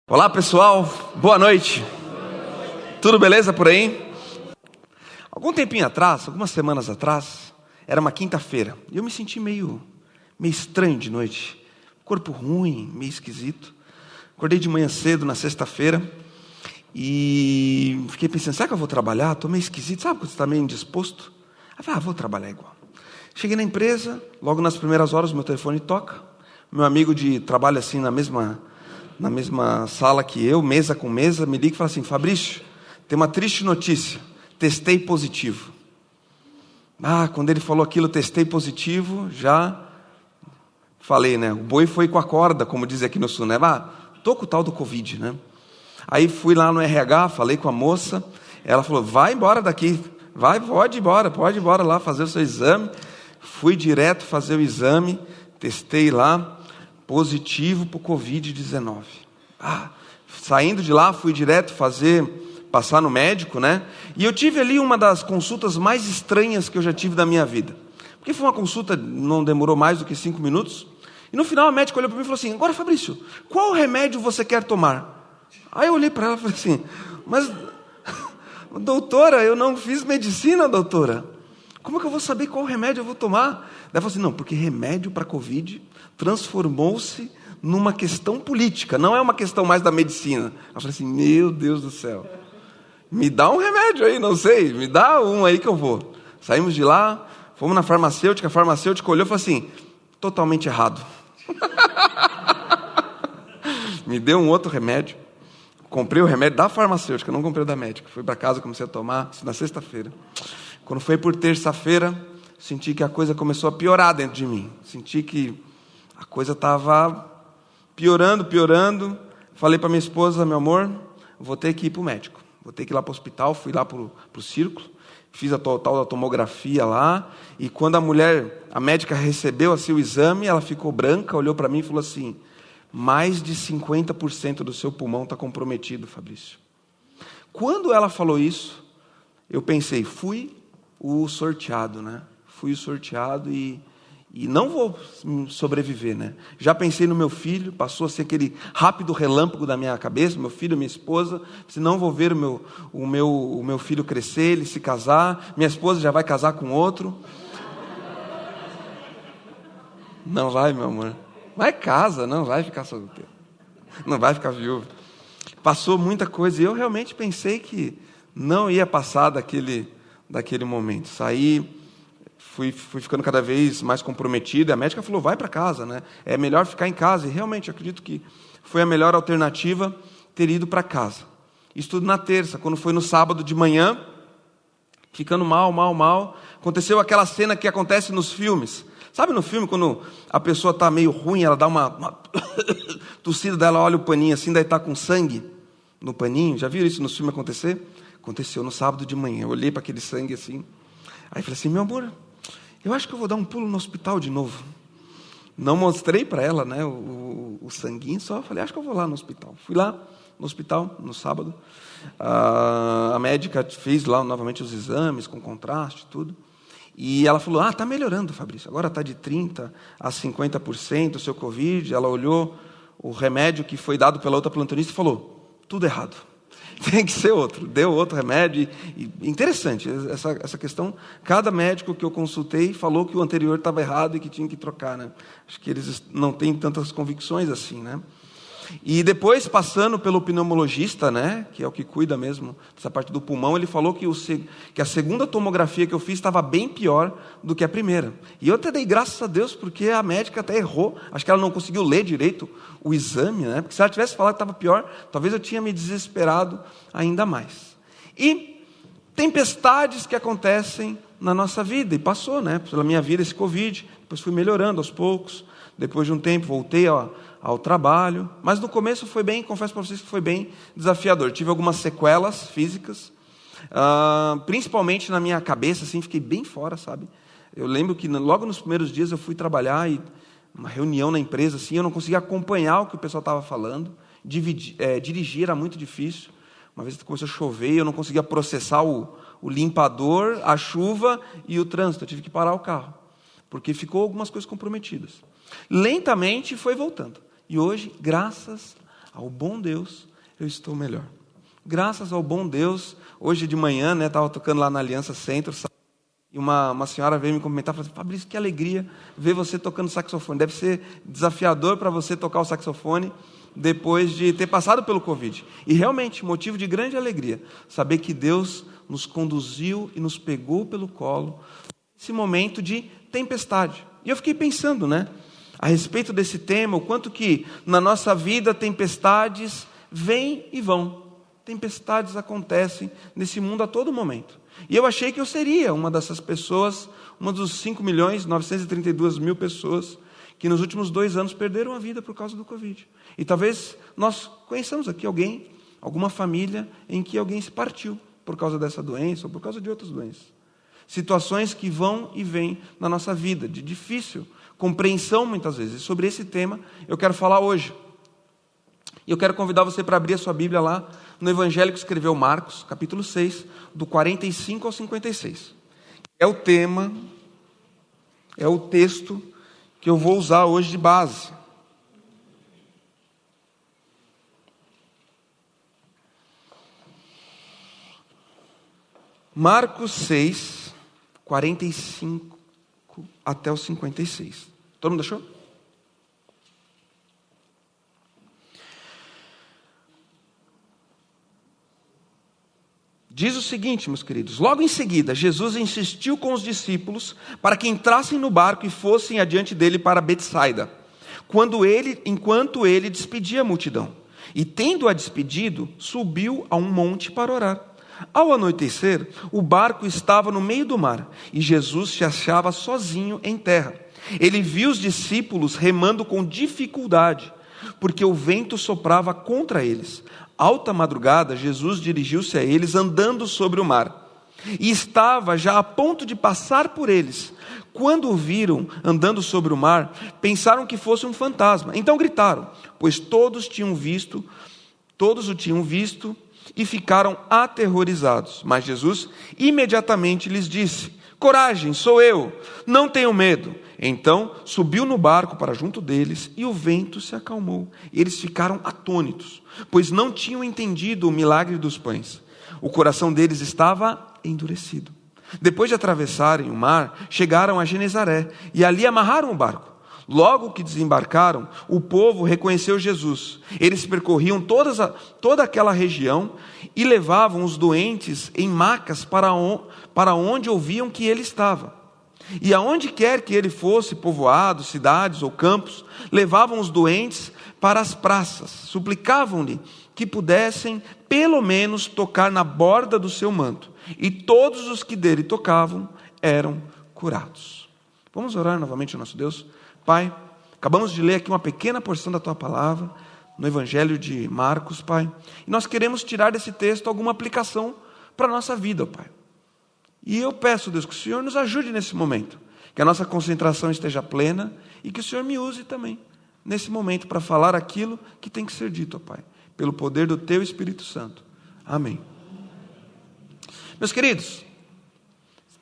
Olá pessoal, boa noite. Tudo beleza por aí? Algum tempinho atrás, algumas semanas atrás, era uma quinta-feira, e eu me senti meio estranho de noite, corpo ruim, meio esquisito. Acordei de manhã cedo na sexta-feira e fiquei pensando, será que eu vou trabalhar? Estou meio esquisito, sabe quando você está meio indisposto? Aí falei, vou trabalhar igual. Cheguei na empresa, logo nas primeiras horas o meu telefone toca, meu amigo de trabalho assim na mesma sala que eu, mesa com mesa, me liga e fala assim, Fabrício, tem uma triste notícia, testei positivo. Quando ele falou aquilo, testei positivo, já falei, né, o boi foi com a corda, como diz aqui no sul, né, tô com o tal do Covid, né. Aí fui lá no RH, falei com a moça, ela falou, vai embora daqui, pode ir embora lá fazer o seu exame. Fui direto fazer o exame, testei lá, positivo para o Covid-19. Saindo de lá, fui direto passar no médico, né? E eu tive ali uma das consultas mais estranhas que eu já tive da minha vida. Porque foi uma consulta, não demorou mais do que 5 minutos. E no final a médica olhou para mim e falou assim, agora Fabrício, qual remédio você quer tomar? Aí eu olhei para ela e falei assim, mas doutora, eu não fiz medicina, doutora. Como é que eu vou saber qual remédio eu vou tomar? Daí ela falou assim, não, porque remédio para Covid transformou-se numa questão política, não é uma questão mais da medicina. Eu falei assim, meu Deus do céu, me dá um remédio aí, não sei, me dá um aí que eu vou. Saímos de lá, fomos na farmacêutica, a farmacêutica olhou e falou assim, totalmente errado. Me deu um outro remédio, comprei o remédio da farmacêutica, não comprei o da médica. Fui para casa, comecei a tomar, isso na sexta-feira. Quando foi por terça-feira, senti que a coisa começou a piorar dentro de mim. Senti que a coisa estava piorando. Falei para minha esposa, meu amor, vou ter que ir para o médico. Vou ter que ir lá para o hospital. Fui lá para o círculo, fiz a tal da tomografia lá. E quando a médica recebeu assim, o exame, ela ficou branca, olhou para mim e falou assim, mais de 50% do seu pulmão está comprometido, Fabrício. Quando ela falou isso, eu pensei, fui o sorteado, né? Fui o sorteado e não vou sobreviver, né? Já pensei no meu filho, passou a ser aquele rápido relâmpago da minha cabeça, meu filho, minha esposa, se não vou ver o meu filho crescer, ele se casar, minha esposa já vai casar com outro. Não vai, meu amor. Vai casa, não vai ficar solteiro. Não vai ficar viúvo. Passou muita coisa e eu realmente pensei que não ia passar daquele momento. Saí, fui ficando cada vez mais comprometido. A médica falou, vai para casa, né? É melhor ficar em casa. E realmente, eu acredito que foi a melhor alternativa ter ido para casa. Isso tudo na terça. Quando foi no sábado de manhã, ficando mal. Aconteceu aquela cena que acontece nos filmes. Sabe no filme, quando a pessoa está meio ruim, ela dá uma tossida dela, olha o paninho assim, daí está com sangue no paninho. Já viram isso no filme acontecer? Aconteceu no sábado de manhã. Eu olhei para aquele sangue assim. Aí falei assim, meu amor, eu acho que eu vou dar um pulo no hospital de novo. Não mostrei para ela, né, o sanguinho, só falei, acho que eu vou lá no hospital. Fui lá no hospital no sábado. A médica fez lá novamente os exames com contraste e tudo. E ela falou, está melhorando, Fabrício. Agora está de 30% a 50% o seu Covid. Ela olhou o remédio que foi dado pela outra plantonista e falou, tudo errado. Tem que ser outro. Deu outro remédio. E interessante, essa questão, cada médico que eu consultei falou que o anterior estava errado e que tinha que trocar, né? Acho que eles não têm tantas convicções assim, né? E depois, passando pelo pneumologista, né, que é o que cuida mesmo dessa parte do pulmão, ele falou que a segunda tomografia que eu fiz estava bem pior do que a primeira. E eu até dei graças a Deus, porque a médica até errou. Acho que ela não conseguiu ler direito o exame, né? Porque se ela tivesse falado que estava pior, talvez eu tinha me desesperado ainda mais. E tempestades que acontecem na nossa vida. E passou, né, pela minha vida esse Covid. Depois fui melhorando aos poucos. Depois de um tempo voltei ao trabalho, mas no começo foi bem, confesso para vocês que foi bem desafiador. Tive algumas sequelas físicas, principalmente na minha cabeça, assim, fiquei bem fora, sabe? Eu lembro que logo nos primeiros dias eu fui trabalhar e uma reunião na empresa, assim, eu não conseguia acompanhar o que o pessoal estava falando, dirigir era muito difícil. Uma vez que começou a chover, eu não conseguia processar o limpador, a chuva e o trânsito, eu tive que parar o carro, porque ficou algumas coisas comprometidas. Lentamente foi voltando. E hoje, graças ao bom Deus, eu estou melhor. Graças ao bom Deus, hoje de manhã, estava tocando lá na Aliança Centro, e uma senhora veio me cumprimentar e falou assim: Fabrício, que alegria ver você tocando saxofone. Deve ser desafiador para você tocar o saxofone depois de ter passado pelo Covid. E realmente, motivo de grande alegria, saber que Deus nos conduziu e nos pegou pelo colo nesse momento de tempestade. E eu fiquei pensando, a respeito desse tema, o quanto que na nossa vida tempestades vêm e vão. Tempestades acontecem nesse mundo a todo momento. E eu achei que eu seria uma dessas pessoas, uma dos 5.932.000 pessoas que nos últimos 2 anos perderam a vida por causa do Covid. E talvez nós conheçamos aqui alguém, alguma família em que alguém se partiu por causa dessa doença ou por causa de outras doenças. Situações que vão e vêm na nossa vida, de difícil compreensão muitas vezes. E sobre esse tema eu quero falar hoje. E eu quero convidar você para abrir a sua Bíblia lá no Evangelho que escreveu Marcos, capítulo 6, do 45 ao 56. É o tema, é o texto que eu vou usar hoje de base. Marcos 6, 45 até o 56. Todo mundo achou? Diz o seguinte, meus queridos: logo em seguida, Jesus insistiu com os discípulos para que entrassem no barco e fossem adiante dele para Betsaida, enquanto ele despedia a multidão. E tendo-a despedido, subiu a um monte para orar. Ao anoitecer, o barco estava no meio do mar, e Jesus se achava sozinho em terra. Ele viu os discípulos remando com dificuldade, porque o vento soprava contra eles. Alta madrugada, Jesus dirigiu-se a eles andando sobre o mar, e estava já a ponto de passar por eles. Quando o viram andando sobre o mar, pensaram que fosse um fantasma. Então gritaram, pois todos o tinham visto, e ficaram aterrorizados. Mas Jesus imediatamente lhes disse: coragem, sou eu, não tenham medo. Então subiu no barco para junto deles, e o vento se acalmou. E eles ficaram atônitos, pois não tinham entendido o milagre dos pães. O coração deles estava endurecido. Depois de atravessarem o mar, chegaram a Genezaré, e ali amarraram o barco. Logo que desembarcaram, o povo reconheceu Jesus. Eles percorriam toda aquela região e levavam os doentes em macas para onde ouviam que ele estava. E aonde quer que ele fosse, povoados, cidades ou campos, levavam os doentes para as praças, suplicavam-lhe que pudessem pelo menos tocar na borda do seu manto. E todos os que dele tocavam eram curados. Vamos orar novamente ao nosso Deus? Pai, acabamos de ler aqui uma pequena porção da Tua Palavra, no Evangelho de Marcos, Pai. E nós queremos tirar desse texto alguma aplicação para a nossa vida, Pai. E eu peço, Deus, que o Senhor nos ajude nesse momento, que a nossa concentração esteja plena e que o Senhor me use também, nesse momento, para falar aquilo que tem que ser dito, Pai, pelo poder do Teu Espírito Santo. Amém. Meus queridos,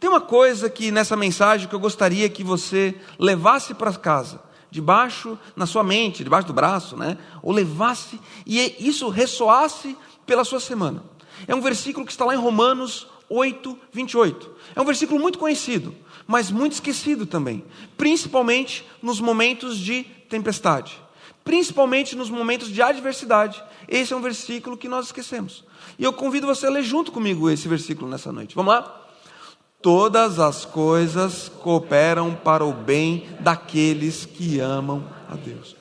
tem uma coisa que nessa mensagem que eu gostaria que você levasse para casa, debaixo, na sua mente, debaixo do braço, ou levasse, e isso ressoasse pela sua semana. É um versículo que está lá em Romanos 8, 28. É um versículo muito conhecido, mas muito esquecido também, principalmente nos momentos de tempestade, principalmente nos momentos de adversidade. Esse é um versículo que nós esquecemos. E eu convido você a ler junto comigo esse versículo nessa noite. Vamos lá? Todas as coisas cooperam para o bem daqueles que amam a Deus.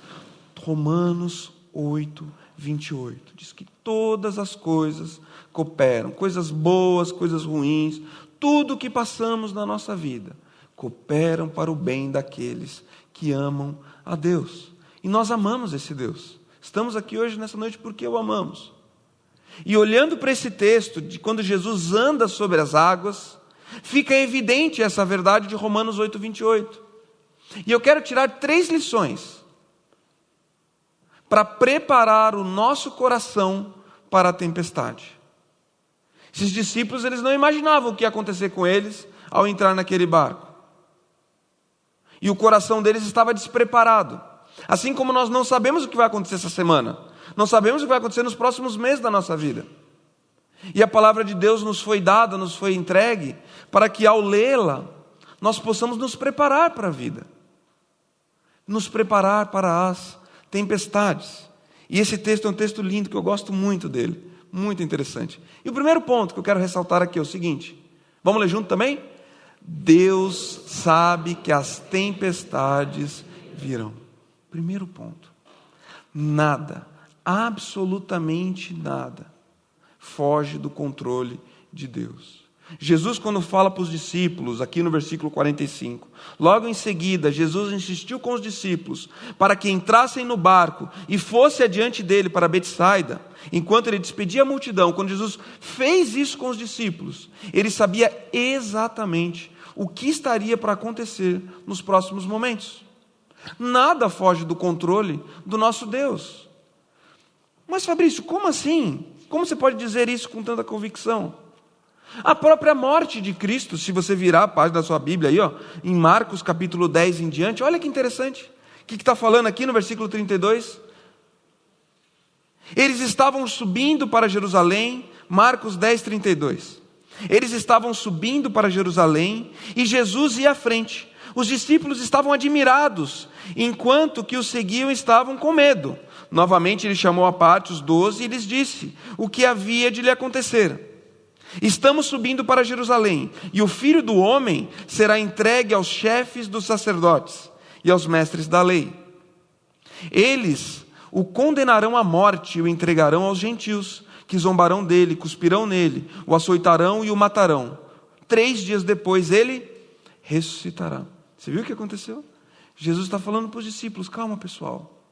Romanos 8, 28. Diz que todas as coisas cooperam. Coisas boas, coisas ruins, tudo que passamos na nossa vida, cooperam para o bem daqueles que amam a Deus. E nós amamos esse Deus. Estamos aqui hoje nessa noite porque o amamos. E olhando para esse texto, de quando Jesus anda sobre as águas, fica evidente essa verdade de Romanos 8, 28. E eu quero tirar 3 lições para preparar o nosso coração para a tempestade. Esses discípulos, eles não imaginavam o que ia acontecer com eles ao entrar naquele barco. E o coração deles estava despreparado. Assim como nós não sabemos o que vai acontecer essa semana. Não sabemos o que vai acontecer nos próximos meses da nossa vida. E a palavra de Deus nos foi dada, nos foi entregue, para que ao lê-la, nós possamos nos preparar para a vida. Nos preparar para as tempestades. E esse texto é um texto lindo, que eu gosto muito dele. Muito interessante. E o primeiro ponto que eu quero ressaltar aqui é o seguinte. Vamos ler junto também? Deus sabe que as tempestades virão. Primeiro ponto. Nada, absolutamente nada, foge do controle de Deus. Jesus, quando fala para os discípulos, aqui no versículo 45, logo em seguida, Jesus insistiu com os discípulos para que entrassem no barco e fosse adiante dele para Betsaida, enquanto ele despedia a multidão. Quando Jesus fez isso com os discípulos, ele sabia exatamente o que estaria para acontecer nos próximos momentos. Nada foge do controle do nosso Deus. Mas Fabrício, como assim? Como você pode dizer isso com tanta convicção? A própria morte de Cristo, se você virar a página da sua Bíblia aí, em Marcos capítulo 10 em diante, olha que interessante. O que está falando aqui no versículo 32? Eles estavam subindo para Jerusalém, Marcos 10, 32. Eles estavam subindo para Jerusalém e Jesus ia à frente. Os discípulos estavam admirados, enquanto que os seguiam estavam com medo. Novamente ele chamou à parte os 12 e lhes disse o que havia de lhe acontecer. Estamos subindo para Jerusalém, e o Filho do Homem será entregue aos chefes dos sacerdotes e aos mestres da lei. Eles o condenarão à morte e o entregarão aos gentios, que zombarão dele, cuspirão nele, o açoitarão e o matarão. 3 dias depois ele ressuscitará. Você viu o que aconteceu? Jesus está falando para os discípulos: calma, pessoal,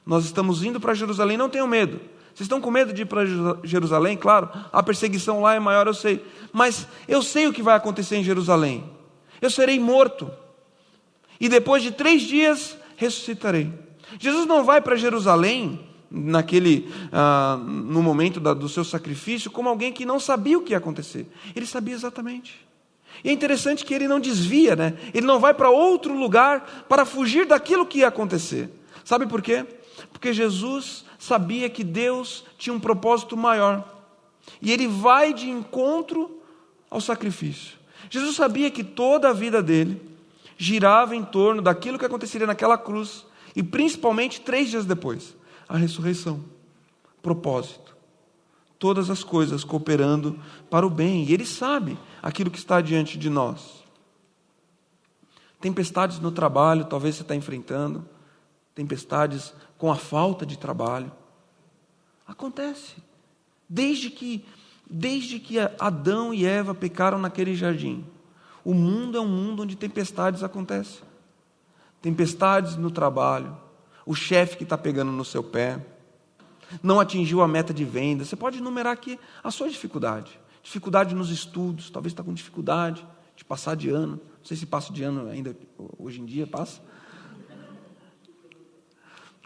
nós estamos indo para Jerusalém, não tenham medo. Vocês estão com medo de ir para Jerusalém? Claro, a perseguição lá é maior, eu sei. Mas eu sei o que vai acontecer em Jerusalém. Eu serei morto. E depois de 3 dias, ressuscitarei. Jesus não vai para Jerusalém, no momento do seu sacrifício, como alguém que não sabia o que ia acontecer. Ele sabia exatamente. E é interessante que ele não desvia, né? Ele não vai para outro lugar para fugir daquilo que ia acontecer. Sabe por quê? Porque Jesus sabia que Deus tinha um propósito maior. E ele vai de encontro ao sacrifício. Jesus sabia que toda a vida dele girava em torno daquilo que aconteceria naquela cruz. E principalmente 3 dias depois, a ressurreição. Propósito. Todas as coisas cooperando para o bem. E ele sabe aquilo que está diante de nós. Tempestades no trabalho, talvez você está enfrentando. Tempestades com a falta de trabalho. Acontece. Desde que Adão e Eva pecaram naquele jardim, o mundo é um mundo onde tempestades acontecem. Tempestades no trabalho, o chefe que está pegando no seu pé, não atingiu a meta de venda. Você pode enumerar aqui a sua dificuldade. Dificuldade nos estudos, talvez está com dificuldade de passar de ano. Não sei se passa de ano ainda, hoje em dia passa.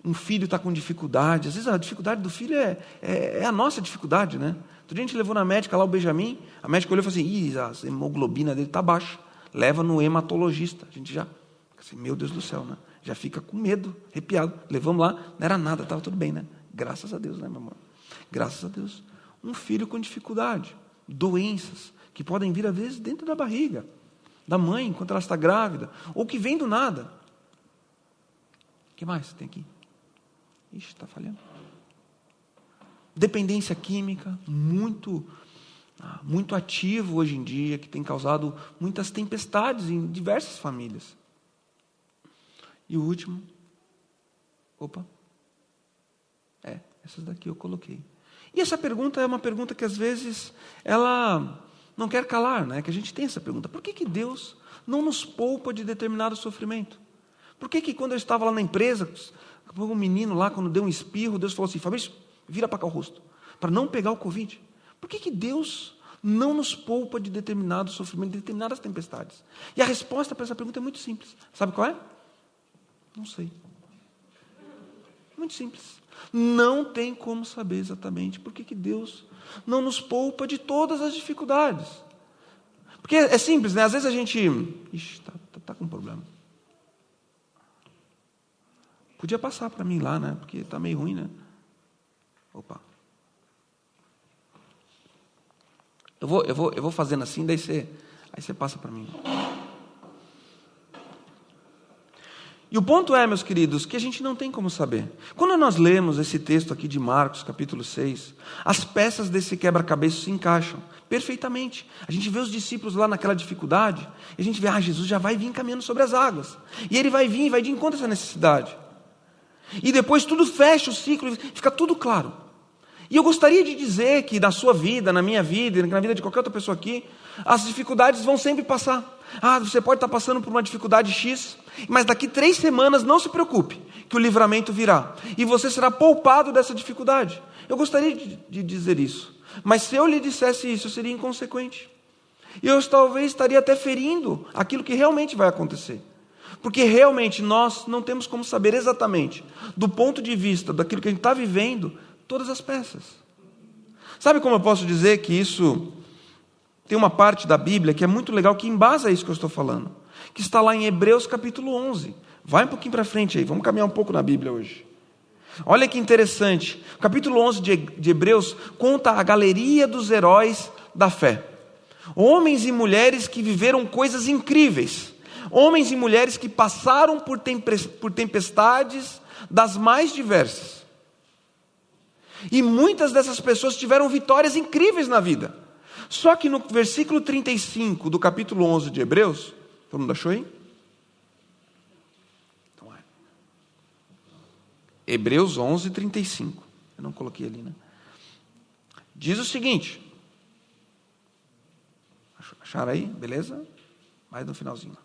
Um filho está com dificuldade. Às vezes a dificuldade do filho é a nossa dificuldade, né? Outro dia a gente levou na médica lá o Benjamin, a médica olhou e falou assim: a hemoglobina dele está baixa, leva no hematologista. A gente já, assim, meu Deus do céu, né? Já fica com medo, arrepiado. Levamos lá, não era nada, estava tudo bem, né? Graças a Deus, né, meu amor? Graças a Deus. Um filho com dificuldade, doenças que podem vir às vezes dentro da barriga da mãe, enquanto ela está grávida, ou que vem do nada. O que mais tem aqui? Ixi, está falhando. Dependência química, muito ativo hoje em dia, que tem causado muitas tempestades em diversas famílias. E o último, essas daqui eu coloquei. E essa pergunta é uma pergunta que às vezes ela não quer calar, né? Que a gente tem essa pergunta: por que Deus não nos poupa de determinado sofrimento? Por que quando eu estava lá na empresa, um menino lá, quando deu um espirro, Deus falou assim: Fabrício, vira para cá o rosto, para não pegar o Covid. Por que Deus não nos poupa de determinado sofrimento, de determinadas tempestades? E a resposta para essa pergunta é muito simples. Sabe qual é? Não sei. Muito simples. Não tem como saber exatamente por que Deus não nos poupa de todas as dificuldades. Porque é simples, né? Às vezes a gente... Está com problema. Podia passar para mim lá, né? Porque está meio ruim, né? Opa. Eu vou fazendo assim, aí você passa para mim. E o ponto é, meus queridos, que a gente não tem como saber. Quando nós lemos esse texto aqui de Marcos, capítulo 6, as peças desse quebra-cabeça se encaixam perfeitamente. A gente vê os discípulos lá naquela dificuldade, e a gente vê, Jesus já vai vir caminhando sobre as águas. E ele vai vir, vai de encontro a essa necessidade. E depois tudo fecha o ciclo, fica tudo claro. E eu gostaria de dizer que na sua vida, na minha vida, na vida de qualquer outra pessoa aqui, as dificuldades vão sempre passar. Você pode estar passando por uma dificuldade X, mas daqui 3 semanas não se preocupe, que o livramento virá. E você será poupado dessa dificuldade. Eu gostaria de dizer isso. Mas se eu lhe dissesse isso, eu seria inconsequente. E eu talvez estaria até ferindo aquilo que realmente vai acontecer. Porque realmente nós não temos como saber exatamente, do ponto de vista daquilo que a gente está vivendo, todas as peças. Sabe como eu posso dizer que isso tem uma parte da Bíblia que é muito legal, que embasa isso que eu estou falando, que está lá em Hebreus capítulo 11. Vai um pouquinho para frente aí, vamos caminhar um pouco na Bíblia hoje. Olha que interessante, o capítulo 11 de Hebreus conta a galeria dos heróis da fé. Homens e mulheres que viveram coisas incríveis. Homens e mulheres que passaram por tempestades das mais diversas. E muitas dessas pessoas tiveram vitórias incríveis na vida. Só que no versículo 35 do capítulo 11 de Hebreus, todo mundo achou aí? Então é. Hebreus 11, 35. Eu não coloquei ali, né? Diz o seguinte. Acharam aí? Beleza? Mais no finalzinho.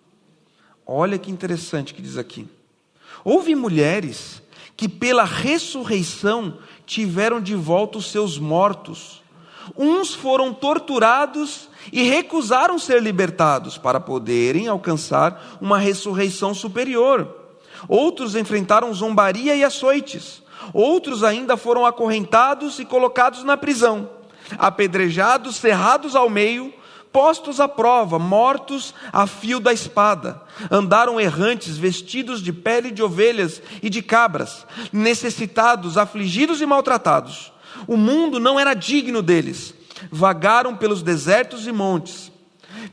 Olha que interessante que diz aqui. Houve mulheres que pela ressurreição tiveram de volta os seus mortos. Uns foram torturados e recusaram ser libertados para poderem alcançar uma ressurreição superior. Outros enfrentaram zombaria e açoites. Outros ainda foram acorrentados e colocados na prisão, apedrejados, cerrados ao meio, postos à prova, mortos a fio da espada. Andaram errantes, vestidos de pele de ovelhas e de cabras, necessitados, afligidos e maltratados. O mundo não era digno deles. Vagaram pelos desertos e montes,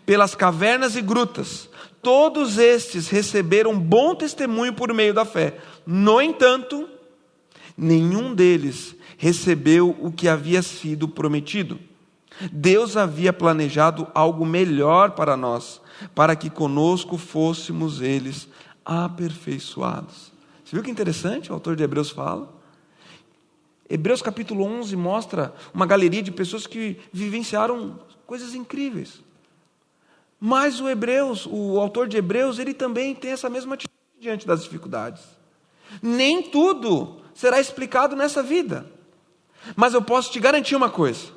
pelas cavernas e grutas. Todos estes receberam bom testemunho por meio da fé. No entanto, nenhum deles recebeu o que havia sido prometido. Deus havia planejado algo melhor para nós, para que conosco fôssemos eles aperfeiçoados. Você viu que interessante o autor de Hebreus fala? Hebreus capítulo 11 mostra uma galeria de pessoas que vivenciaram coisas incríveis. Mas o autor de Hebreus, ele também tem essa mesma atitude diante das dificuldades. Nem tudo será explicado nessa vida. Mas eu posso te garantir uma coisa.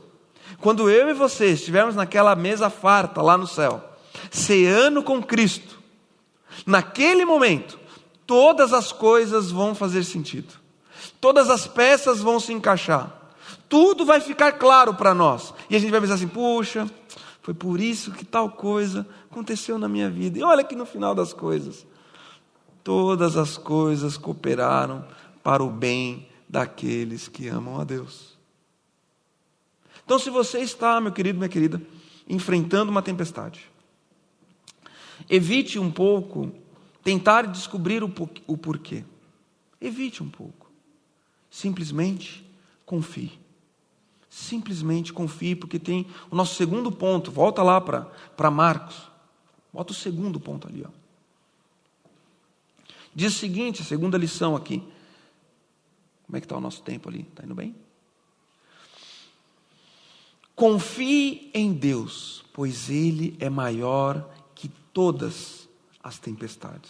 Quando eu e você estivermos naquela mesa farta lá no céu, ceando com Cristo, naquele momento, todas as coisas vão fazer sentido. Todas as peças vão se encaixar. Tudo vai ficar claro para nós. E a gente vai pensar assim, puxa, foi por isso que tal coisa aconteceu na minha vida. E olha que no final das coisas, todas as coisas cooperaram para o bem daqueles que amam a Deus. Então, se você está, meu querido, minha querida, enfrentando uma tempestade, evite um pouco tentar descobrir o porquê. Evite um pouco. Simplesmente confie. Simplesmente confie, porque tem o nosso segundo ponto. Volta lá para Marcos. Bota o segundo ponto ali. Ó. Diz o seguinte, a segunda lição aqui. Como é que está o nosso tempo ali? Está indo bem? Confie em Deus, pois Ele é maior que todas as tempestades.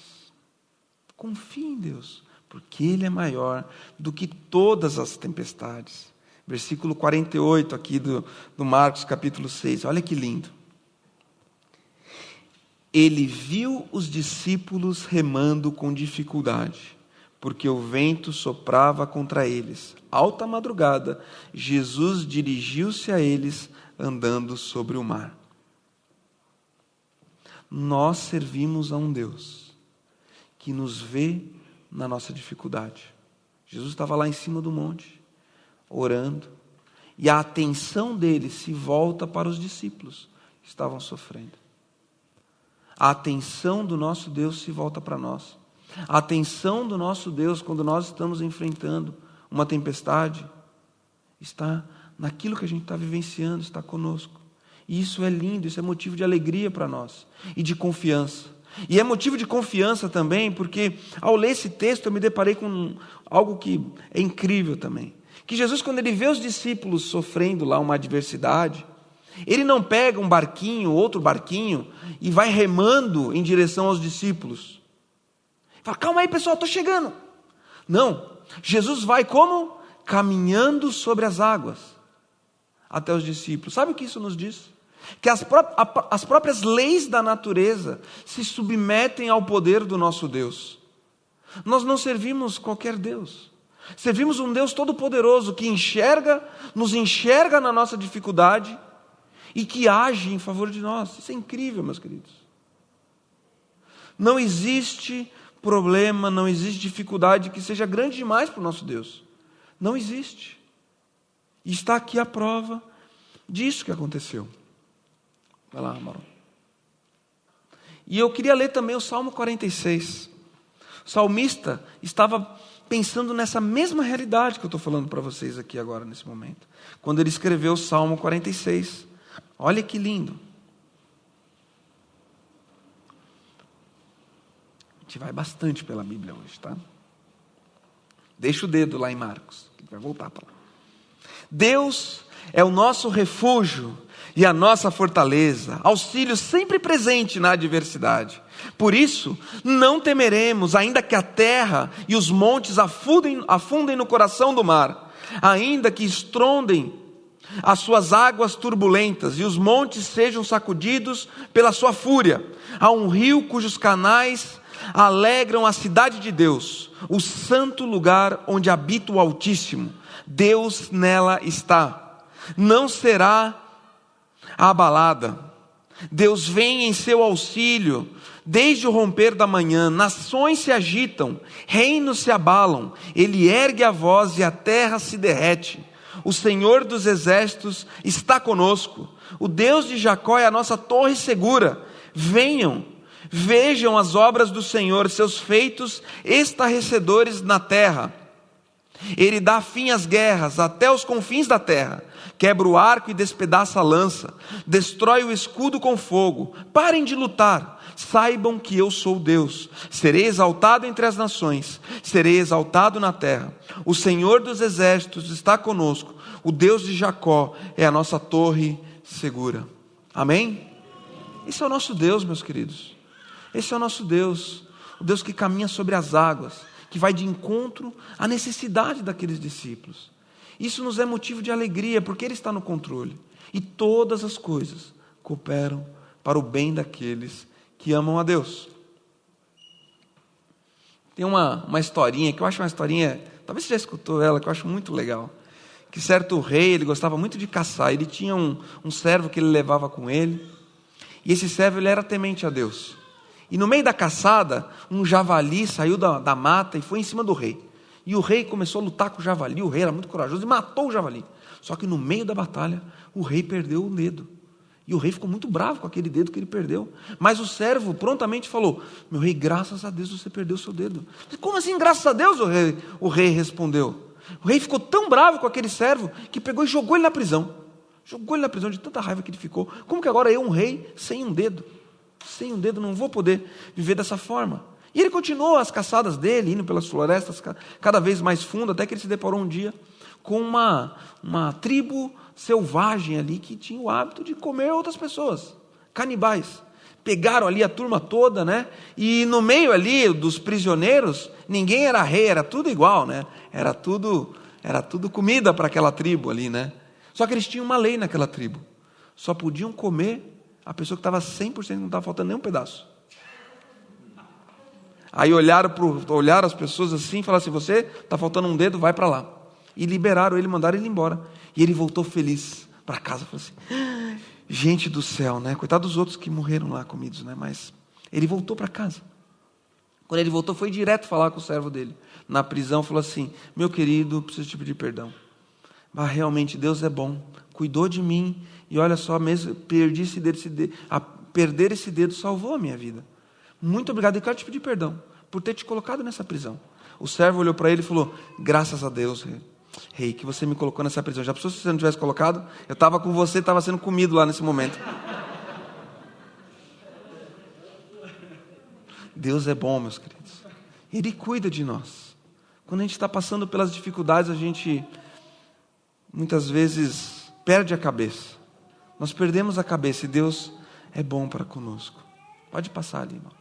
Confie em Deus, porque Ele é maior do que todas as tempestades. Versículo 48 aqui do Marcos capítulo 6, olha que lindo. Ele viu os discípulos remando com dificuldade, porque o vento soprava contra eles. Alta madrugada, Jesus dirigiu-se a eles andando sobre o mar. Nós servimos a um Deus que nos vê na nossa dificuldade. Jesus estava lá em cima do monte, orando, e a atenção dele se volta para os discípulos que estavam sofrendo. A atenção do nosso Deus se volta para nós. A atenção do nosso Deus, quando nós estamos enfrentando uma tempestade, está naquilo que a gente está vivenciando, está conosco. E isso é lindo, isso é motivo de alegria para nós e de confiança. E é motivo de confiança também, porque ao ler esse texto eu me deparei com algo que é incrível também. Que Jesus, quando ele vê os discípulos sofrendo lá uma adversidade, ele não pega um barquinho, outro barquinho, e vai remando em direção aos discípulos. Fala, calma aí pessoal, estou chegando. Não, Jesus vai como? Caminhando sobre as águas até os discípulos. Sabe o que isso nos diz? Que as próprias leis da natureza se submetem ao poder do nosso Deus. Nós não servimos qualquer Deus. Servimos um Deus todo-poderoso que nos enxerga na nossa dificuldade e que age em favor de nós. Isso é incrível, meus queridos. Não existe problema, não existe dificuldade que seja grande demais para o nosso Deus. Não existe. E está aqui a prova disso que aconteceu. Vai lá, Amaral. E eu queria ler também o Salmo 46. O salmista estava pensando nessa mesma realidade que eu estou falando para vocês aqui agora, nesse momento. Quando ele escreveu o Salmo 46. Olha que lindo. A gente vai bastante pela Bíblia hoje, tá? Deixa o dedo lá em Marcos, que vai voltar para lá. Deus é o nosso refúgio e a nossa fortaleza, auxílio sempre presente na adversidade. Por isso, não temeremos, ainda que a terra e os montes afundem no coração do mar, ainda que estrondem as suas águas turbulentas e os montes sejam sacudidos pela sua fúria. Há um rio cujos canais alegram a cidade de Deus, o santo lugar onde habita o Altíssimo. Deus nela está, não será abalada. Deus vem em seu auxílio desde o romper da manhã. Nações se agitam, reinos se abalam. Ele ergue a voz e a terra se derrete. O Senhor dos exércitos está conosco. O Deus de Jacó é a nossa torre segura. Venham, vejam as obras do Senhor, seus feitos estarrecedores na terra. Ele dá fim às guerras até os confins da terra. Quebra o arco e despedaça a lança. Destrói o escudo com fogo. Parem de lutar. Saibam que eu sou Deus. Serei exaltado entre as nações. Serei exaltado na terra. O Senhor dos exércitos está conosco. O Deus de Jacó é a nossa torre segura. Amém? Esse é o nosso Deus, meus queridos. Esse é o nosso Deus. O Deus que caminha sobre as águas, que vai de encontro à necessidade daqueles discípulos. Isso nos é motivo de alegria, porque Ele está no controle. E todas as coisas cooperam para o bem daqueles que amam a Deus. Tem uma historinha, que eu acho uma historinha, talvez você já escutou ela, que eu acho muito legal. Que certo rei, ele gostava muito de caçar. Ele tinha um servo que ele levava com ele. E esse servo, ele era temente a Deus. E no meio da caçada, um javali saiu da mata e foi em cima do rei. E o rei começou a lutar com o javali. O rei era muito corajoso e matou o javali. Só que no meio da batalha, o rei perdeu o dedo. E o rei ficou muito bravo com aquele dedo que ele perdeu. Mas o servo prontamente falou: meu rei, graças a Deus você perdeu o seu dedo. Como assim, graças a Deus? O rei respondeu. O rei ficou tão bravo com aquele servo que pegou e jogou ele na prisão. Jogou ele na prisão de tanta raiva que ele ficou. Como que agora eu, um rei, sem um dedo? Sem um dedo, não vou poder viver dessa forma. E ele continuou as caçadas dele, indo pelas florestas cada vez mais fundo, até que ele se deparou um dia com uma tribo selvagem ali, que tinha o hábito de comer outras pessoas, canibais. Pegaram ali a turma toda, né? E no meio ali dos prisioneiros, ninguém era rei, era tudo igual, né? Era tudo comida para aquela tribo ali, né? Só que eles tinham uma lei naquela tribo. Só podiam comer a pessoa que estava 100%, não estava faltando nem um pedaço. Aí olharam as pessoas assim e falaram assim: você está faltando um dedo, vai para lá. E liberaram ele, mandaram ele embora. E ele voltou feliz para casa. Falou assim: gente do céu, né? Coitado dos outros que morreram lá comidos, né? Mas ele voltou para casa. Quando ele voltou, foi direto falar com o servo dele na prisão. Falou assim: meu querido, preciso te pedir perdão. realmente Deus é bom, cuidou de mim, e olha só, mesmo perder esse dedo salvou a minha vida. Muito obrigado, e quero te pedir perdão por ter te colocado nessa prisão. O servo olhou para ele e falou: graças a Deus, rei, que você me colocou nessa prisão. Já pensou se você não tivesse colocado? Eu estava com você, estava sendo comido lá nesse momento. Deus é bom, meus queridos. Ele cuida de nós. Quando a gente está passando pelas dificuldades, a gente muitas vezes perde a cabeça. Nós perdemos a cabeça e Deus é bom para conosco. Pode passar ali, irmão.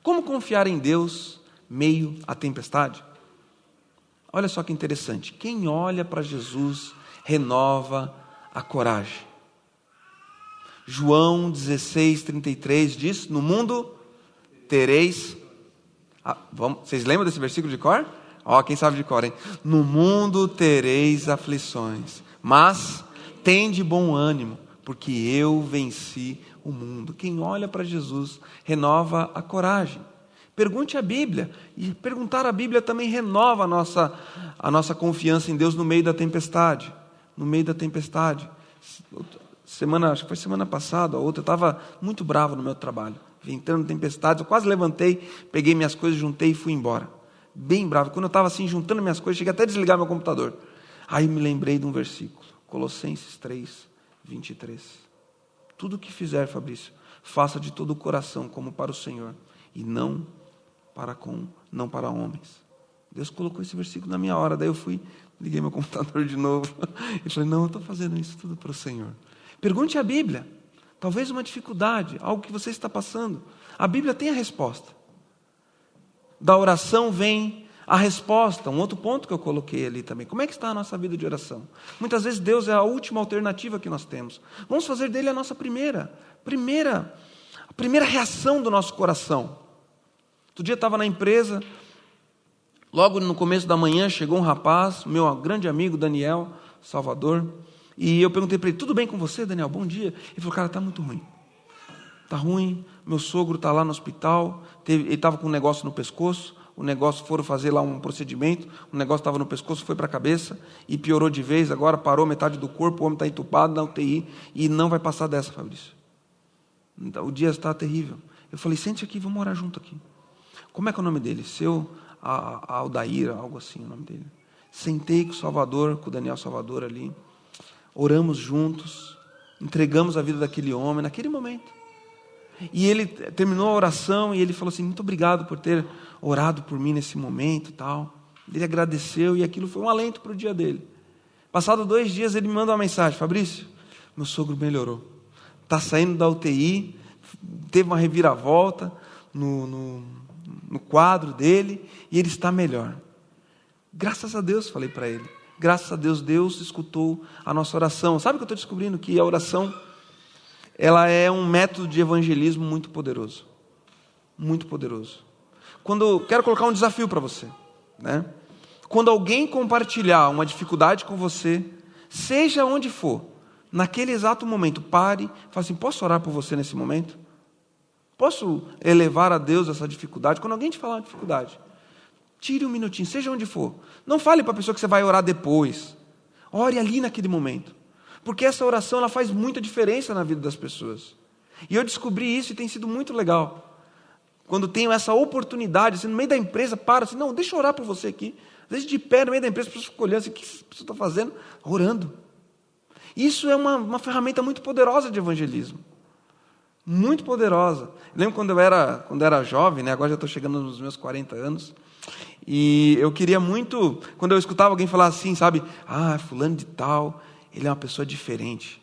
Como confiar em Deus meio à tempestade? Olha só que interessante. Quem olha para Jesus renova a coragem. João 16:33 diz: no mundo tereis... vocês lembram desse versículo de cor? Quem sabe de cor, hein? No mundo tereis aflições, mas tende bom ânimo, porque eu venci o mundo. Quem olha para Jesus renova a coragem. Pergunte a Bíblia, e perguntar a Bíblia também renova a nossa confiança em Deus no meio da tempestade. No meio da tempestade. Acho que foi semana passada, a outra, eu estava muito bravo no meu trabalho, entrando em tempestades, eu quase levantei, peguei minhas coisas, juntei e fui embora. Bem bravo. Quando eu estava assim, juntando minhas coisas, cheguei até a desligar meu computador. Aí me lembrei de um versículo, Colossenses 3:23. Tudo o que fizer, Fabrício, faça de todo o coração como para o Senhor, e não para homens. Deus colocou esse versículo na minha hora, daí eu fui, liguei meu computador de novo, e falei: não, eu estou fazendo isso tudo para o Senhor. Pergunte a Bíblia, talvez uma dificuldade, algo que você está passando, a Bíblia tem a resposta. Da oração vem a resposta, um outro ponto que eu coloquei ali também. Como é que está a nossa vida de oração? Muitas vezes Deus é a última alternativa que nós temos. Vamos fazer dele a nossa primeira reação do nosso coração. Outro dia eu estava na empresa, logo no começo da manhã chegou um rapaz, meu grande amigo Daniel, Salvador, e eu perguntei para ele: tudo bem com você, Daniel? Bom dia. Ele falou: cara, está muito ruim. Está ruim, meu sogro está lá no hospital, ele estava com um negócio no pescoço, foram fazer lá um procedimento, o negócio estava no pescoço, foi para a cabeça, e piorou de vez, agora parou metade do corpo, o homem está entubado na UTI, e não vai passar dessa, Fabrício. O dia está terrível. Eu falei: sente aqui, vamos orar junto aqui. Como é que é o nome dele? Aldair, algo assim o nome dele. Sentei com o Salvador, com o Daniel Salvador ali, oramos juntos, entregamos a vida daquele homem naquele momento. E ele terminou a oração e ele falou assim: muito obrigado por ter orado por mim nesse momento e tal. Ele agradeceu e aquilo foi um alento para o dia dele. Passado 2 dias ele me manda uma mensagem: Fabrício, meu sogro melhorou, está saindo da UTI, teve uma reviravolta no quadro dele e ele está melhor. Graças a Deus, falei para ele. Graças a Deus, Deus escutou a nossa oração. Sabe o que eu estou descobrindo? Que a oração, ela é um método de evangelismo muito poderoso. Muito poderoso. Quero colocar um desafio para você, né? Quando alguém compartilhar uma dificuldade com você, seja onde for, naquele exato momento, pare e fale assim: posso orar por você nesse momento? Posso elevar a Deus essa dificuldade? Quando alguém te falar uma dificuldade, tire um minutinho, seja onde for. Não fale para a pessoa que você vai orar depois. Ore ali naquele momento. Porque essa oração, ela faz muita diferença na vida das pessoas. E eu descobri isso e tem sido muito legal. Quando tenho essa oportunidade, assim, no meio da empresa, assim: não, deixa eu orar por você aqui. Às vezes de pé, no meio da empresa, as pessoas ficam olhando assim: o que essa pessoa está fazendo? Orando. Isso é uma ferramenta muito poderosa de evangelismo. Muito poderosa. Eu lembro quando eu era jovem, né? Agora já estou chegando nos meus 40 anos. E eu queria muito, quando eu escutava alguém falar assim, sabe: fulano de tal, ele é uma pessoa diferente.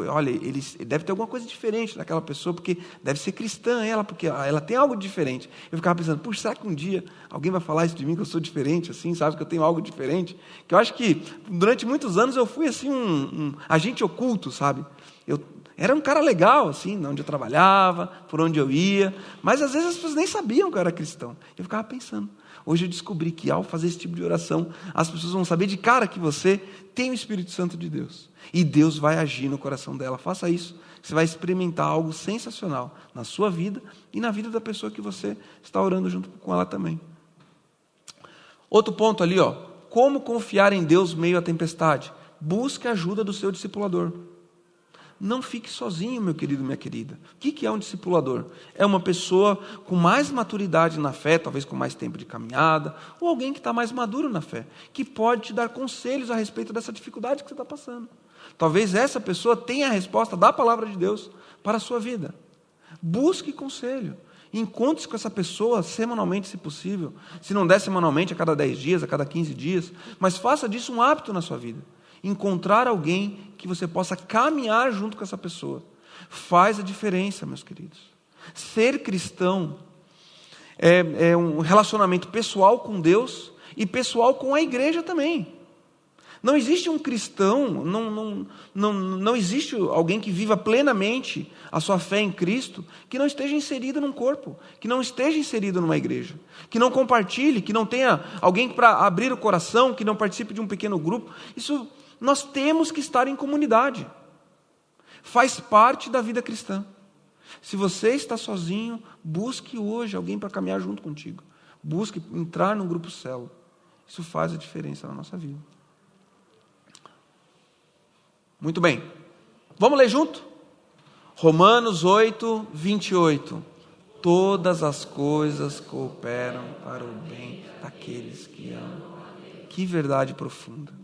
Olha, ele deve ter alguma coisa diferente daquela pessoa, porque deve ser cristã porque ela tem algo diferente. Eu ficava pensando: puxa, será que um dia alguém vai falar isso de mim, que eu sou diferente, assim, sabe, que eu tenho algo diferente? Que eu acho que durante muitos anos eu fui assim um agente oculto, sabe? Eu era um cara legal, assim, onde eu trabalhava, por onde eu ia, mas às vezes as pessoas nem sabiam que eu era cristão. Eu ficava pensando. Hoje eu descobri que ao fazer esse tipo de oração, as pessoas vão saber de cara que você tem o Espírito Santo de Deus. E Deus vai agir no coração dela. Faça isso. Você vai experimentar algo sensacional na sua vida e na vida da pessoa que você está orando junto com ela também. Outro ponto ali, como confiar em Deus meio à tempestade? Busque a ajuda do seu discipulador. Não fique sozinho, meu querido, minha querida. O que é um discipulador? É uma pessoa com mais maturidade na fé, talvez com mais tempo de caminhada, ou alguém que está mais maduro na fé, que pode te dar conselhos a respeito dessa dificuldade que você está passando. Talvez essa pessoa tenha a resposta da palavra de Deus para a sua vida. Busque conselho. Encontre-se com essa pessoa semanalmente, se possível. Se não der semanalmente, a cada 10 dias, a cada 15 dias. Mas faça disso um hábito na sua vida. Encontrar alguém que você possa caminhar junto com essa pessoa faz a diferença, meus queridos. Ser cristão é um relacionamento pessoal com Deus e pessoal com a igreja também. Não existe um cristão, não existe alguém que viva plenamente a sua fé em Cristo que não esteja inserido num corpo, que não esteja inserido numa igreja, que não compartilhe, que não tenha alguém para abrir o coração, que não participe de um pequeno grupo. Isso nós temos que estar em comunidade. Faz parte da vida cristã. Se você está sozinho, busque hoje alguém para caminhar junto contigo. Busque entrar num grupo célula. Isso faz a diferença na nossa vida. Muito bem. Vamos ler junto? Romanos 8, 28. Todas as coisas cooperam para o bem daqueles que amam. Que verdade profunda.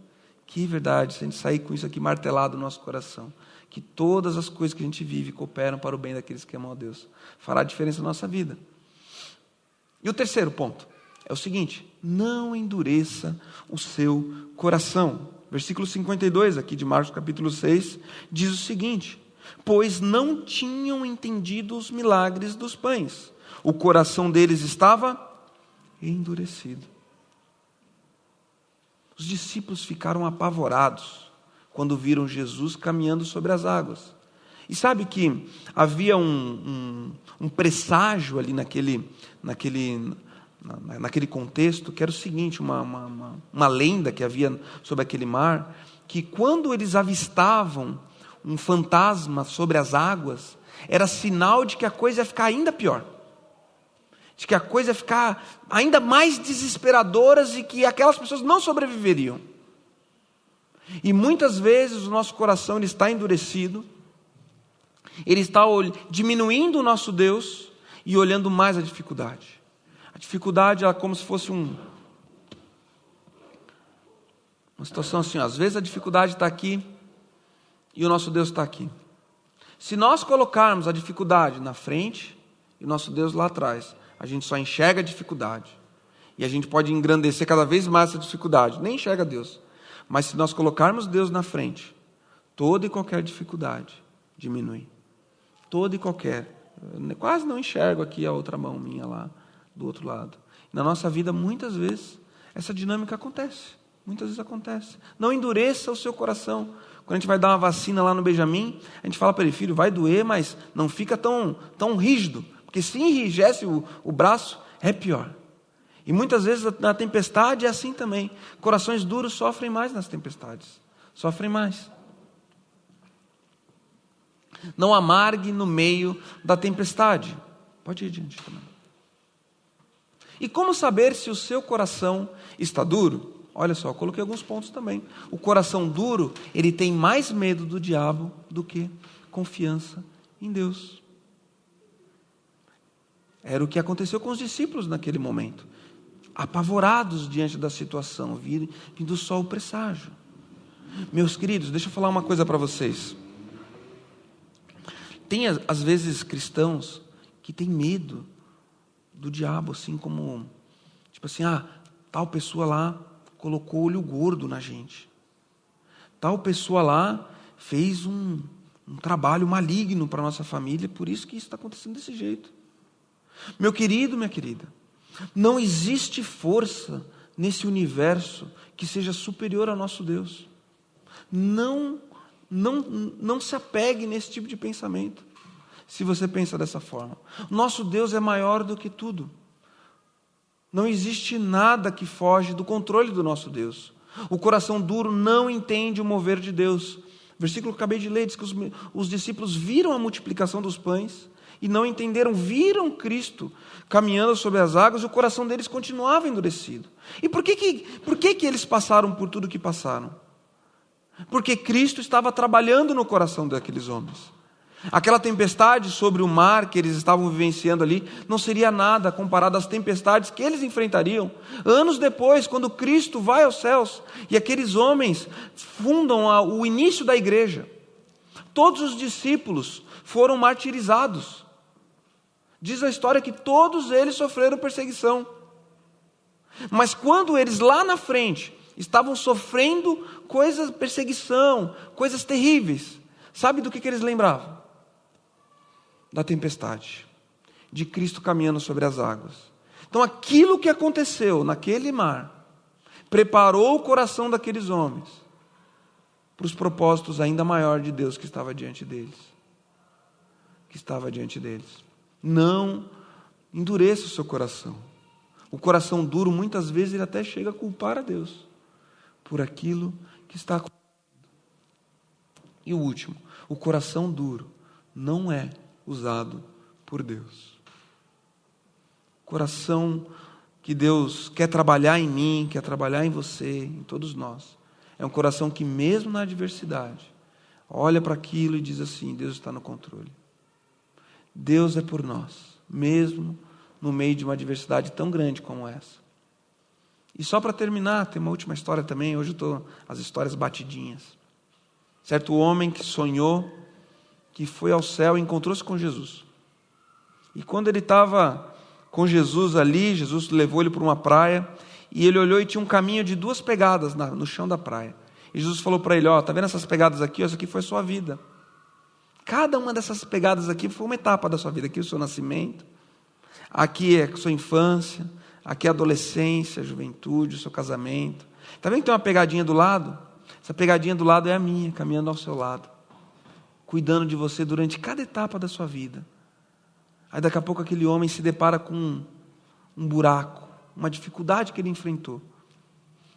Que verdade, se a gente sair com isso aqui martelado no nosso coração, que todas as coisas que a gente vive cooperam para o bem daqueles que amam a Deus, fará diferença na nossa vida. E o terceiro ponto é o seguinte: não endureça o seu coração. Versículo 52 aqui de Marcos capítulo 6, diz o seguinte: pois não tinham entendido os milagres dos pães, o coração deles estava endurecido. Os discípulos ficaram apavorados quando viram Jesus caminhando sobre as águas. E sabe que havia um presságio ali naquele contexto, que era o seguinte, uma lenda que havia sobre aquele mar, que quando eles avistavam um fantasma sobre as águas, era sinal de que a coisa ia ficar ainda pior. De que a coisa ia ficar ainda mais desesperadora e que aquelas pessoas não sobreviveriam. E muitas vezes o nosso coração ele está endurecido, ele está diminuindo o nosso Deus e olhando mais a dificuldade. A dificuldade é como se fosse uma situação assim, às vezes a dificuldade está aqui e o nosso Deus está aqui. Se nós colocarmos a dificuldade na frente e o nosso Deus lá atrás, a gente só enxerga a dificuldade. E a gente pode engrandecer cada vez mais essa dificuldade. Nem enxerga Deus. Mas se nós colocarmos Deus na frente, toda e qualquer dificuldade diminui. Toda e qualquer. Eu quase não enxergo aqui a outra mão minha lá do outro lado. Na nossa vida, muitas vezes, essa dinâmica acontece. Muitas vezes acontece. Não endureça o seu coração. Quando a gente vai dar uma vacina lá no Benjamin, a gente fala para ele: filho, vai doer, mas não fica tão rígido. Porque se enrijece o braço, é pior. E muitas vezes na tempestade é assim também. Corações duros sofrem mais nas tempestades. Sofrem mais. Não amargue no meio da tempestade. Pode ir adiante também. E como saber se o seu coração está duro? Olha só, eu coloquei alguns pontos também. O coração duro, ele tem mais medo do diabo do que confiança em Deus. Era o que aconteceu com os discípulos naquele momento. Apavorados diante da situação, vindo só o presságio. Meus queridos, deixa eu falar uma coisa para vocês. Tem, às vezes, cristãos que têm medo do diabo, assim como, tipo assim, tal pessoa lá colocou olho gordo na gente. Tal pessoa lá fez um trabalho maligno para a nossa família, por isso que isso está acontecendo desse jeito. Meu querido, minha querida, não existe força nesse universo que seja superior ao nosso Deus. Não se apegue nesse tipo de pensamento, se você pensa dessa forma. Nosso Deus é maior do que tudo. Não existe nada que foge do controle do nosso Deus. O coração duro não entende o mover de Deus. O versículo que eu acabei de ler diz que os discípulos viram a multiplicação dos pães e não entenderam, viram Cristo caminhando sobre as águas e o coração deles continuava endurecido. E por que eles passaram por tudo que passaram? Porque Cristo estava trabalhando no coração daqueles homens. Aquela tempestade sobre o mar que eles estavam vivenciando ali não seria nada comparado às tempestades que eles enfrentariam anos depois, quando Cristo vai aos céus e aqueles homens fundam o início da igreja. Todos os discípulos foram martirizados. Diz a história que todos eles sofreram perseguição. Mas quando eles lá na frente estavam sofrendo perseguição, coisas terríveis, sabe do que eles lembravam? Da tempestade, de Cristo caminhando sobre as águas. Então aquilo que aconteceu naquele mar, preparou o coração daqueles homens para os propósitos ainda maiores de Deus que estava diante deles. Não endureça o seu coração. O coração duro, muitas vezes, ele até chega a culpar a Deus por aquilo que está acontecendo. E o último, o coração duro não é usado por Deus. Coração que Deus quer trabalhar em mim, quer trabalhar em você, em todos nós. É um coração que mesmo na adversidade, olha para aquilo e diz assim: Deus está no controle. Deus é por nós, mesmo no meio de uma adversidade tão grande como essa. E só para terminar, tem uma última história também. Hoje eu estou as histórias batidinhas. Certo homem que sonhou que foi ao céu e encontrou-se com Jesus. E quando ele estava com Jesus ali, Jesus levou ele para uma praia, e ele olhou e tinha um caminho de 2 pegadas no chão da praia. E Jesus falou para ele: está vendo essas pegadas aqui? Essa aqui foi a sua vida. Cada uma dessas pegadas aqui foi uma etapa da sua vida. Aqui o seu nascimento, aqui é a sua infância, aqui é a adolescência, a juventude, o seu casamento. Está vendo que tem uma pegadinha do lado? Essa pegadinha do lado é a minha, caminhando ao seu lado, cuidando de você durante cada etapa da sua vida. Aí daqui a pouco aquele homem se depara com um buraco, uma dificuldade que ele enfrentou.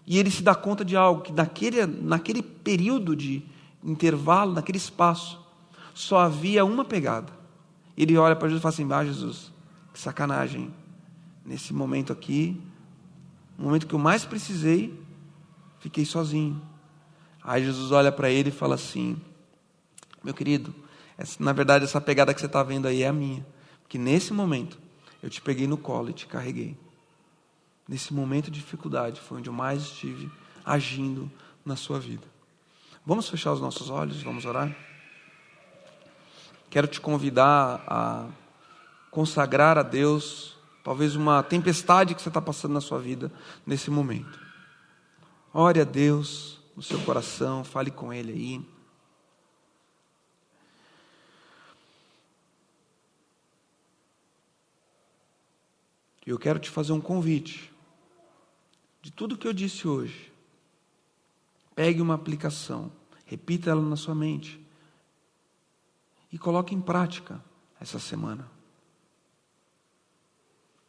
E ele se dá conta de algo, que naquele período de intervalo, naquele espaço, só havia uma pegada. Ele olha para Jesus e fala assim: Jesus, que sacanagem. Nesse momento aqui, no momento que eu mais precisei, fiquei sozinho. Aí Jesus olha para ele e fala assim: meu querido, na verdade essa pegada que você está vendo aí é a minha. Porque nesse momento, eu te peguei no colo e te carreguei. Nesse momento de dificuldade, foi onde eu mais estive agindo na sua vida. Vamos fechar os nossos olhos, vamos orar? Quero te convidar a consagrar a Deus, talvez uma tempestade que você está passando na sua vida nesse momento. Ore a Deus no seu coração, fale com Ele aí. E eu quero te fazer um convite. De tudo que eu disse hoje, pegue uma aplicação, repita ela na sua mente e coloque em prática essa semana.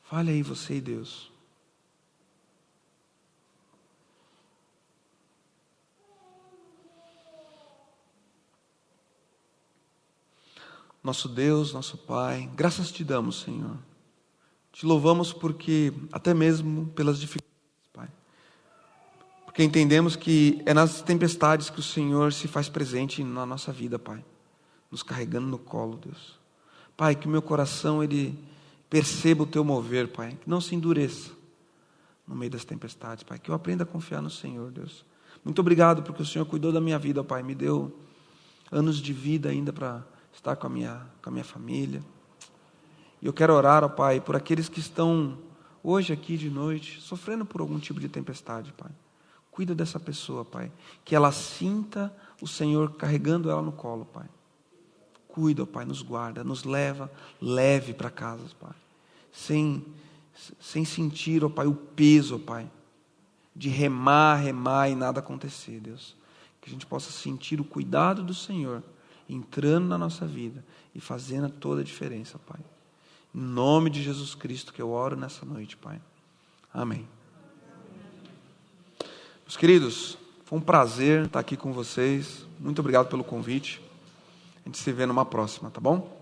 Fale aí você e Deus. Nosso Deus, nosso Pai, graças te damos, Senhor. Te louvamos porque, até mesmo pelas dificuldades, Pai. Porque entendemos que é nas tempestades que o Senhor se faz presente na nossa vida, Pai. Nos carregando no colo, Deus. Pai, que o meu coração, ele perceba o Teu mover, Pai. Que não se endureça no meio das tempestades, Pai. Que eu aprenda a confiar no Senhor, Deus. Muito obrigado porque o Senhor cuidou da minha vida, Pai. Me deu anos de vida ainda para estar com a minha família. E eu quero orar, ó Pai, por aqueles que estão hoje aqui de noite, sofrendo por algum tipo de tempestade, Pai. Cuida dessa pessoa, Pai. Que ela sinta o Senhor carregando ela no colo, Pai. Cuida, ó Pai, nos guarda, nos leve para casa, Pai. Sem sentir, ó Pai, o peso, ó Pai, de remar e nada acontecer, Deus. Que a gente possa sentir o cuidado do Senhor entrando na nossa vida e fazendo toda a diferença, Pai. Em nome de Jesus Cristo que eu oro nessa noite, Pai. Amém. Meus queridos, foi um prazer estar aqui com vocês. Muito obrigado pelo convite. A gente se vê numa próxima, tá bom?